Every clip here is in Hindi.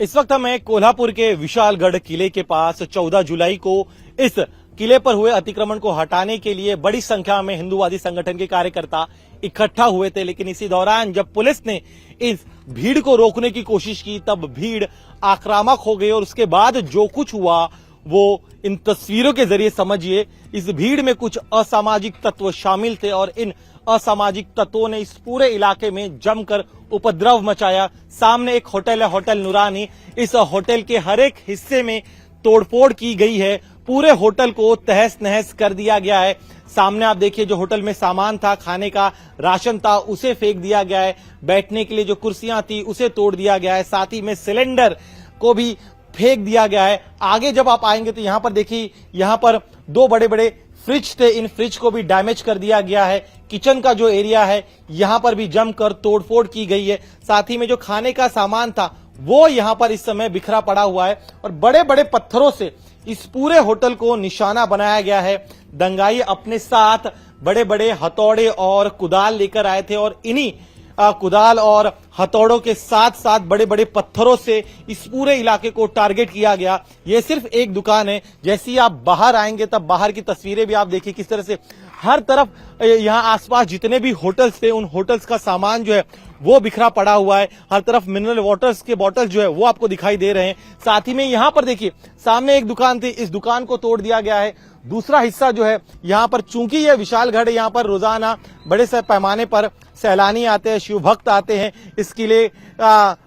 इस वक्त हमें कोल्हापुर के विशालगढ़ किले के पास 14 जुलाई को इस किले पर हुए अतिक्रमण को हटाने के लिए बड़ी संख्या में हिंदूवादी संगठन के कार्यकर्ता इकट्ठा हुए थे। लेकिन इसी दौरान जब पुलिस ने इस भीड़ को रोकने की कोशिश की तब भीड़ आक्रामक हो गई और उसके बाद जो कुछ हुआ वो इन तस्वीरों के जरिए समझिए। इस भीड़ में कुछ असामाजिक तत्व शामिल थे और इन असामाजिक तत्वों ने इस पूरे इलाके में जमकर उपद्रव मचाया। सामने एक होटल है, होटल नूरानी। इस होटल के हर एक हिस्से में तोड़फोड़ की गई है। पूरे होटल को तहस नहस कर दिया गया है। सामने आप देखिए, जो होटल में सामान था, खाने का राशन था, उसे फेंक दिया गया है। बैठने के लिए जो कुर्सियां थी उसे तोड़ दिया गया है। साथ ही में सिलेंडर को भी फेंक दिया गया है। आगे जब आप आएंगे तो यहां पर देखिए, यहां पर दो बड़े बड़े फ्रिज थे, इन फ्रिज को भी डैमेज कर दिया गया है। किचन का जो एरिया है यहां पर भी जमकर तोड़फोड़ की गई है। साथ ही में जो खाने का सामान था वो यहां पर इस समय बिखरा पड़ा हुआ है और बड़े बड़े पत्थरों से इस पूरे होटल को निशाना बनाया गया है। दंगाई अपने साथ बड़े बड़े हथौड़े और कुदाल लेकर आए थे और इन्हीं कुदाल और हथौड़ों के साथ साथ बड़े बड़े पत्थरों से इस पूरे इलाके को टारगेट किया गया। ये सिर्फ एक दुकान है। जैसे ही आप बाहर आएंगे तब बाहर की तस्वीरें भी आप देखिए किस तरह से हर तरफ यहां आसपास जितने भी होटल्स थे उन होटल्स का सामान जो है वो बिखरा पड़ा हुआ है। हर तरफ मिनरल वाटर्स के बॉटल जो है वो आपको दिखाई दे रहे हैं। साथ ही में यहां पर देखिए, सामने एक दुकान थी, इस दुकान को तोड़ दिया गया है। दूसरा हिस्सा जो है यहां पर, चूंकि यह विशालगढ़ है, यहां पर रोजाना बड़े से पैमाने पर सैलानी आते हैं, शिव भक्त आते हैं इस किले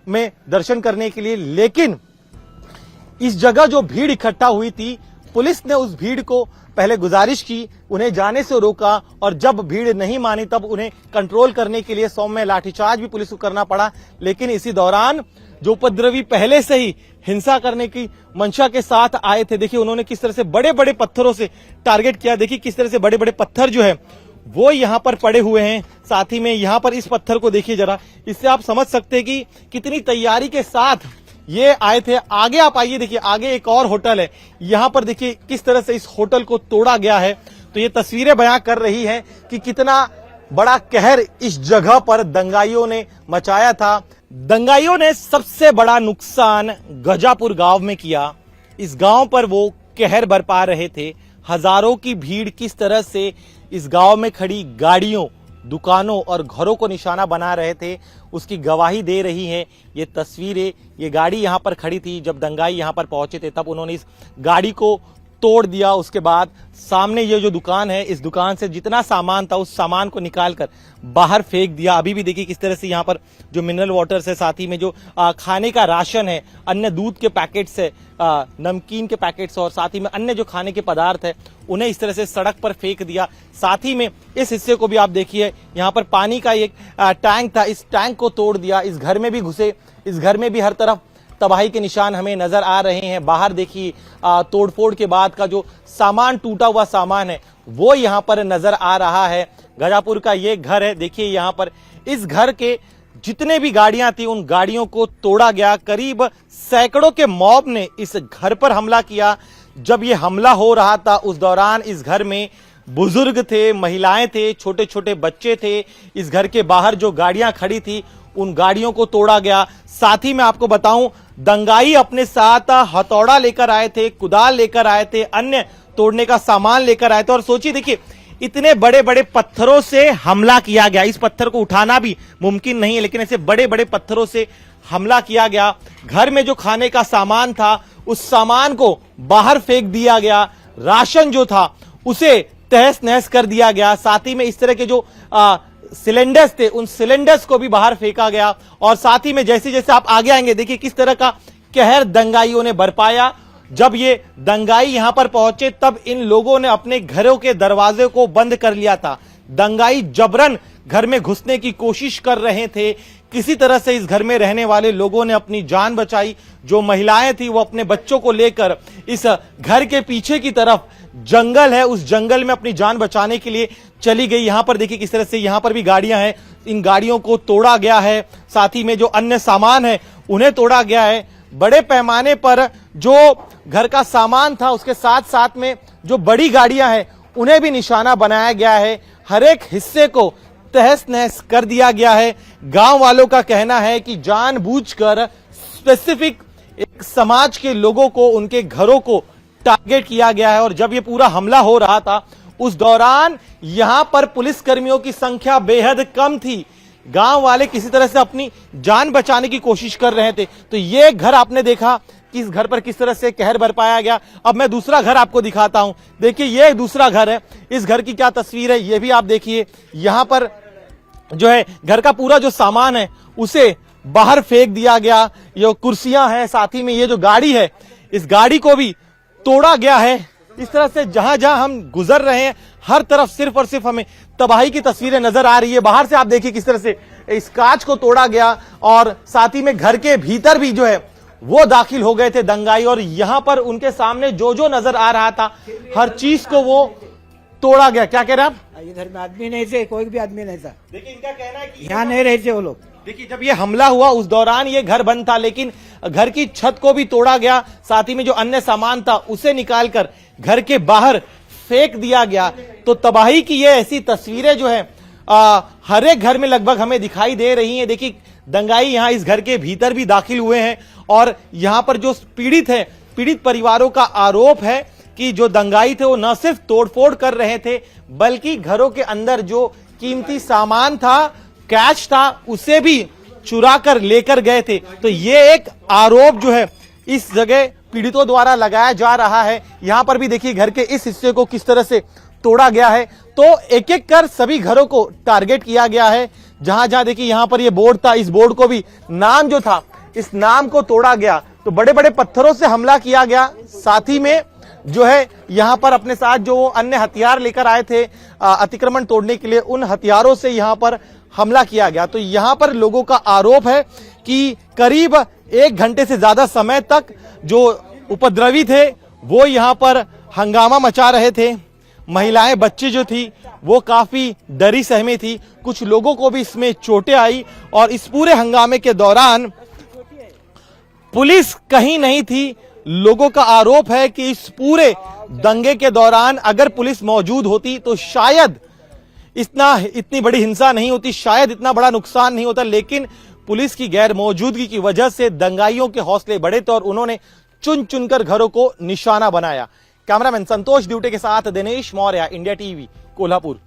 में दर्शन करने के लिए। लेकिन इस जगह जो भीड़ इकट्ठा हुई थी, पुलिस ने उस भीड़ को पहले गुजारिश की, उन्हें जाने से रोका और जब भीड़ नहीं मानी तब उन्हें कंट्रोल करने के लिए सौम्य लाठीचार्ज भी पुलिस को करना पड़ा। लेकिन इसी दौरान जो उपद्रवी पहले से ही हिंसा करने की मंशा के साथ आए थे, देखिए उन्होंने किस तरह से बड़े बड़े पत्थरों से टारगेट किया। देखिए किस तरह से बड़े बड़े पत्थर जो है वो यहां पर पड़े हुए हैं। साथ ही में यहां पर इस पत्थर को देखिए जरा, इससे आप समझ सकते हैं कि कितनी तैयारी के साथ ये आए थे। आगे आप आइए, देखिए आगे एक और होटल है, यहां पर देखिए किस तरह से इस होटल को तोड़ा गया है। तो ये तस्वीरें बयां कर रही हैं कि कितना बड़ा कहर इस जगह पर दंगाइयों ने मचाया था। दंगाइयों ने सबसे बड़ा नुकसान गजापुर गांव में किया। इस गांव पर वो कहर बरपा रहे थे। हजारों की भीड़ किस तरह से इस गांव में खड़ी गाड़ियों, दुकानों और घरों को निशाना बना रहे थे उसकी गवाही दे रही है ये तस्वीरें। ये गाड़ी यहां पर खड़ी थी, जब दंगाई यहां पर पहुंचे थे तब उन्होंने इस गाड़ी को तोड़ दिया। उसके बाद सामने ये जो दुकान है, इस दुकान से जितना सामान था उस सामान को निकालकर बाहर फेंक दिया। अभी भी देखिए किस तरह से यहाँ पर जो मिनरल वाटर है, साथ ही में जो खाने का राशन है, अन्य दूध के पैकेट्स है, नमकीन के पैकेट्स और साथ ही में अन्य जो खाने के पदार्थ है उन्हें इस तरह से सड़क पर फेंक दिया। साथ ही में इस हिस्से को भी आप देखिए, यहाँ पर पानी का एक टैंक था, इस टैंक को तोड़ दिया। इस घर में भी घुसे, इस घर में भी हर तरफ तबाही के निशान हमें नजर आ रहे हैं। बाहर देखिए तोड़फोड़ के बाद का जो सामान, टूटा हुआ सामान है वो यहाँ पर नजर आ रहा है। गजापुर का ये घर है, देखिए यहाँ पर इस घर के जितने भी गाड़ियां थी उन गाड़ियों को तोड़ा गया। करीब सैकड़ों के मॉब ने इस घर पर हमला किया। जब ये हमला हो रहा था उस दौरान इस घर में बुजुर्ग थे, महिलाएं थे, छोटे छोटे बच्चे थे। इस घर के बाहर जो गाड़ियां खड़ी थी उन गाड़ियों को तोड़ा गया। साथ ही मैं आपको बताऊं, दंगाई अपने साथ हथौड़ा लेकर आए थे, कुदाल लेकर आए थे, अन्य तोड़ने का सामान लेकर आए थे। और सोचिए, देखिए इतने बड़े बड़े पत्थरों से हमला किया गया। इस पत्थर को उठाना भी मुमकिन नहीं है, लेकिन ऐसे बड़े बड़े पत्थरों से हमला किया गया। घर में जो खाने का सामान था उस सामान को बाहर फेंक दिया गया। राशन जो था उसे तहस नहस कर दिया गया। साथ ही में इस तरह के जो सिलेंडर्स थे उन सिलेंडर्स को भी बाहर फेंका गया। और साथ ही में जैसे जैसे आप आगे आएंगे, देखिए किस तरह का कहर दंगाइयों ने बरपाया। जब ये दंगाई यहां पर पहुंचे तब इन लोगों ने अपने घरों के दरवाजे को बंद कर लिया था। दंगाई जबरन घर में घुसने की कोशिश कर रहे थे। किसी तरह से इस घर में रहने वाले लोगों ने अपनी जान बचाई। जो महिलाएं थी वो अपने बच्चों को लेकर इस घर के पीछे की तरफ जंगल है, उस जंगल में अपनी जान बचाने के लिए चली गई। यहां पर देखिए किस तरह से यहां पर भी गाड़ियां हैं, इन गाड़ियों को तोड़ा गया है। साथ ही में जो अन्य सामान है उन्हें तोड़ा गया है। बड़े पैमाने पर जो घर का सामान था उसके साथ साथ में जो बड़ी गाड़ियां हैं उन्हें भी निशाना बनाया गया है। हर एक हिस्से को तहस नहस कर दिया गया है। गांव वालों का कहना है कि जानबूझकर स्पेसिफिक एक समाज के लोगों को, उनके घरों को टारगेट किया गया है। और जब ये पूरा हमला हो रहा था उस दौरान यहां पर पुलिसकर्मियों की संख्या बेहद कम थी। गांव वाले किसी तरह से अपनी जान बचाने की कोशिश कर रहे थे। तो ये घर आपने देखा कि इस घर पर किस तरह से कहर बरपाया गया। अब मैं दूसरा घर आपको दिखाता हूं। देखिए ये दूसरा घर है, इस घर की क्या तस्वीर है ये भी आप देखिए। यहां पर जो है घर का पूरा जो सामान है उसे बाहर फेंक दिया गया। ये कुर्सियां हैं, साथ ही में ये जो गाड़ी है इस गाड़ी को भी तोड़ा गया है। इस तरह से जहां जहां हम गुजर रहे हैं हर तरफ सिर्फ और सिर्फ हमें तबाही की तस्वीरें नजर आ रही है। बाहर से आप देखिए किस तरह से इस कांच को तोड़ा गया और साथ ही में घर के भीतर भी जो है वो दाखिल हो गए थे दंगाई। और यहां पर उनके सामने जो जो नजर आ रहा था हर चीज को वो तोड़ा गया। क्या कह रहे हैं आप? इधर में आदमी नहीं थे, कोई भी आदमी नहीं था। देखिए इनका कहना है कि यहाँ नहीं रहे थे वो लोग। देखिए जब ये हमला हुआ उस दौरान ये घर बंद था, लेकिन घर की छत को भी तोड़ा गया, साथ ही में जो अन्य सामान था उसे निकालकर घर के बाहर फेंक दिया गया। तो तबाही की ये ऐसी तस्वीरें जो है हर एक घर में लगभग हमें दिखाई दे रही हैं। देखिए दंगाई यहां इस घर के भीतर भी दाखिल हुए हैं और यहां पर जो पीड़ित है, पीड़ित परिवारों का आरोप है कि जो दंगाई थे वो न सिर्फ तोड़फोड़ कर रहे थे बल्कि घरों के अंदर जो कीमती सामान था, कैश था, उसे भी चुरा कर लेकर गए थे। तो ये एक आरोप जो है इस जगह पीड़ितों द्वारा लगाया जा रहा है। यहां पर भी देखिए घर के इस हिस्से को किस तरह से तोड़ा गया है। तो एक एक कर सभी घरों को टारगेट किया गया है। जहां जहां देखिए यहां पर ये बोर्ड था, इस बोर्ड को भी नाम जो था इस नाम को तोड़ा गया। तो बड़े बड़े पत्थरों से हमला किया गया। साथ ही में जो है यहां पर अपने साथ जो अन्य हथियार लेकर आए थे अतिक्रमण तोड़ने के लिए, उन हथियारों से यहां पर हमला किया गया। तो यहां पर लोगों का आरोप है कि करीब 1 घंटे से ज्यादा समय तक जो उपद्रवी थे वो यहां पर हंगामा मचा रहे थे। महिलाएं, बच्चे जो थी वो काफी डरी सहमी थी। कुछ लोगों को भी इसमें चोटें आई और इस पूरे हंगामे के दौरान पुलिस कहीं नहीं थी। लोगों का आरोप है कि इस पूरे दंगे के दौरान अगर पुलिस मौजूद होती तो शायद इतनी बड़ी हिंसा नहीं होती, शायद इतना बड़ा नुकसान नहीं होता। लेकिन पुलिस की गैर मौजूदगी की वजह से दंगाइयों के हौसले बढ़े थे और उन्होंने चुन चुनकर घरों को निशाना बनाया। कैमरामैन संतोष ड्यूटे के साथ दिनेश मौर्य, इंडिया टीवी, कोल्हापुर।